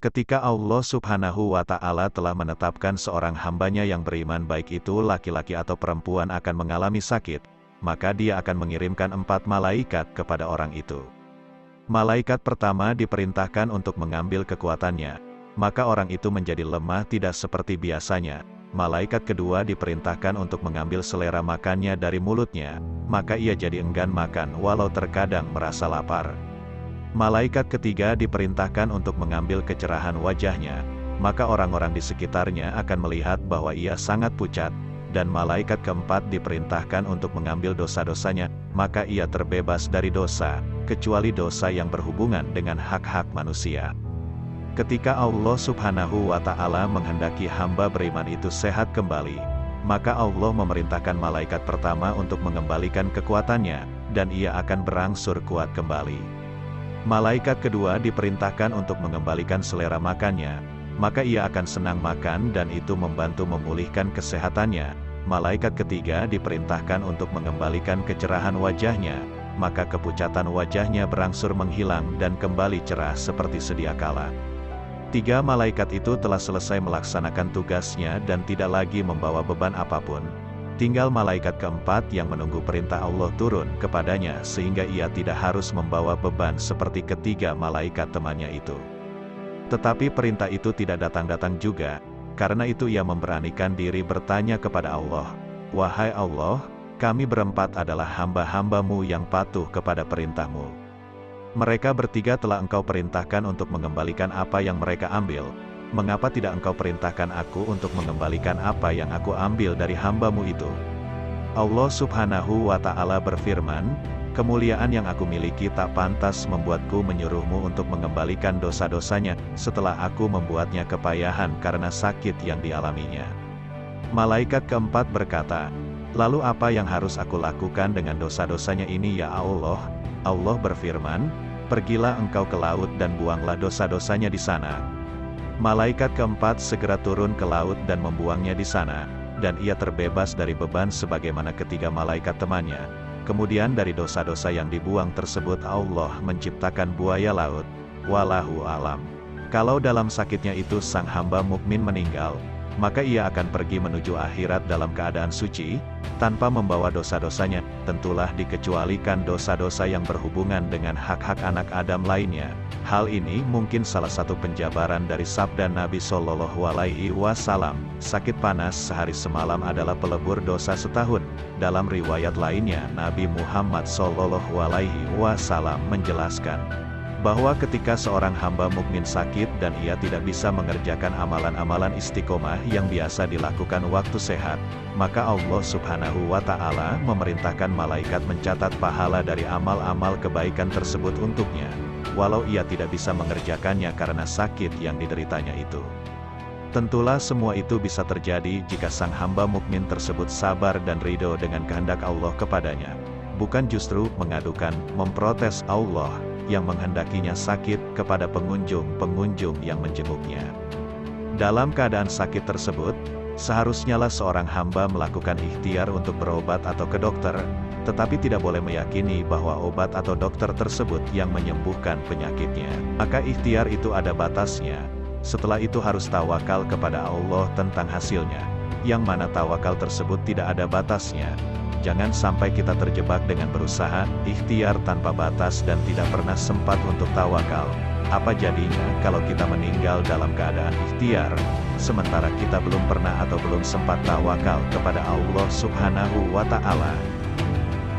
Ketika Allah Subhanahu wa Ta'ala telah menetapkan seorang hambanya yang beriman, baik itu laki-laki atau perempuan, akan mengalami sakit, maka Dia akan mengirimkan 4 malaikat kepada orang itu. Malaikat pertama diperintahkan untuk mengambil kekuatannya, maka orang itu menjadi lemah tidak seperti biasanya. Malaikat kedua diperintahkan untuk mengambil selera makannya dari mulutnya, maka ia jadi enggan makan walau terkadang merasa lapar. Malaikat ketiga diperintahkan untuk mengambil kecerahan wajahnya, maka orang-orang di sekitarnya akan melihat bahwa ia sangat pucat. Dan malaikat keempat diperintahkan untuk mengambil dosa-dosanya, maka ia terbebas dari dosa, kecuali dosa yang berhubungan dengan hak-hak manusia. Ketika Allah Subhanahu wa Ta'ala menghendaki hamba beriman itu sehat kembali, maka Allah memerintahkan malaikat pertama untuk mengembalikan kekuatannya, dan ia akan berangsur kuat kembali. Malaikat kedua diperintahkan untuk mengembalikan selera makannya, maka ia akan senang makan dan itu membantu memulihkan kesehatannya. Malaikat ketiga diperintahkan untuk mengembalikan kecerahan wajahnya, maka kepucatan wajahnya berangsur menghilang dan kembali cerah seperti sedia kala. 3 malaikat itu telah selesai melaksanakan tugasnya dan tidak lagi membawa beban apapun. Tinggal malaikat keempat yang menunggu perintah Allah turun kepadanya sehingga ia tidak harus membawa beban seperti ketiga malaikat temannya itu. Tetapi perintah itu tidak datang-datang juga, karena itu ia memberanikan diri bertanya kepada Allah, "Wahai Allah, kami berempat adalah hamba-hamba-Mu yang patuh kepada perintah-Mu. Mereka bertiga telah Engkau perintahkan untuk mengembalikan apa yang mereka ambil. Mengapa tidak Engkau perintahkan aku untuk mengembalikan apa yang aku ambil dari hamba-Mu itu?" Allah Subhanahu wa Ta'ala berfirman, "Kemuliaan yang aku miliki tak pantas membuatku menyuruhmu untuk mengembalikan dosa-dosanya, setelah aku membuatnya kepayahan karena sakit yang dialaminya." Malaikat keempat berkata, "Lalu apa yang harus aku lakukan dengan dosa-dosanya ini ya Allah?" Allah berfirman, "Pergilah engkau ke laut dan buanglah dosa-dosanya di sana." Malaikat keempat segera turun ke laut dan membuangnya di sana, dan ia terbebas dari beban sebagaimana ketiga malaikat temannya. Kemudian dari dosa-dosa yang dibuang tersebut Allah menciptakan buaya laut. Wallahu alam. Kalau dalam sakitnya itu sang hamba mukmin meninggal, maka ia akan pergi menuju akhirat dalam keadaan suci, tanpa membawa dosa-dosanya, tentulah dikecualikan dosa-dosa yang berhubungan dengan hak-hak anak Adam lainnya. Hal ini mungkin salah satu penjabaran dari sabda Nabi Shallallahu Alaihi Wasallam, "Sakit panas sehari semalam adalah pelebur dosa setahun." Dalam riwayat lainnya, Nabi Muhammad Shallallahu Alaihi Wasallam menjelaskan bahwa ketika seorang hamba mukmin sakit dan ia tidak bisa mengerjakan amalan-amalan istiqomah yang biasa dilakukan waktu sehat, maka Allah Subhanahu wa Ta'ala memerintahkan malaikat mencatat pahala dari amal-amal kebaikan tersebut untuknya, walau ia tidak bisa mengerjakannya karena sakit yang dideritanya itu. Tentulah semua itu bisa terjadi jika sang hamba mukmin tersebut sabar dan ridho dengan kehendak Allah kepadanya, bukan justru mengadukan, memprotes Allah yang menghendakinya sakit kepada pengunjung-pengunjung yang menjenguknya. Dalam keadaan sakit tersebut, seharusnyalah seorang hamba melakukan ikhtiar untuk berobat atau ke dokter, tetapi tidak boleh meyakini bahwa obat atau dokter tersebut yang menyembuhkan penyakitnya. Maka ikhtiar itu ada batasnya. Setelah itu harus tawakal kepada Allah tentang hasilnya, yang mana tawakal tersebut tidak ada batasnya. Jangan sampai kita terjebak dengan berusaha, ikhtiar tanpa batas dan tidak pernah sempat untuk tawakal. Apa jadinya kalau kita meninggal dalam keadaan ikhtiar, sementara kita belum pernah atau belum sempat tawakal kepada Allah Subhanahu wa Ta'ala?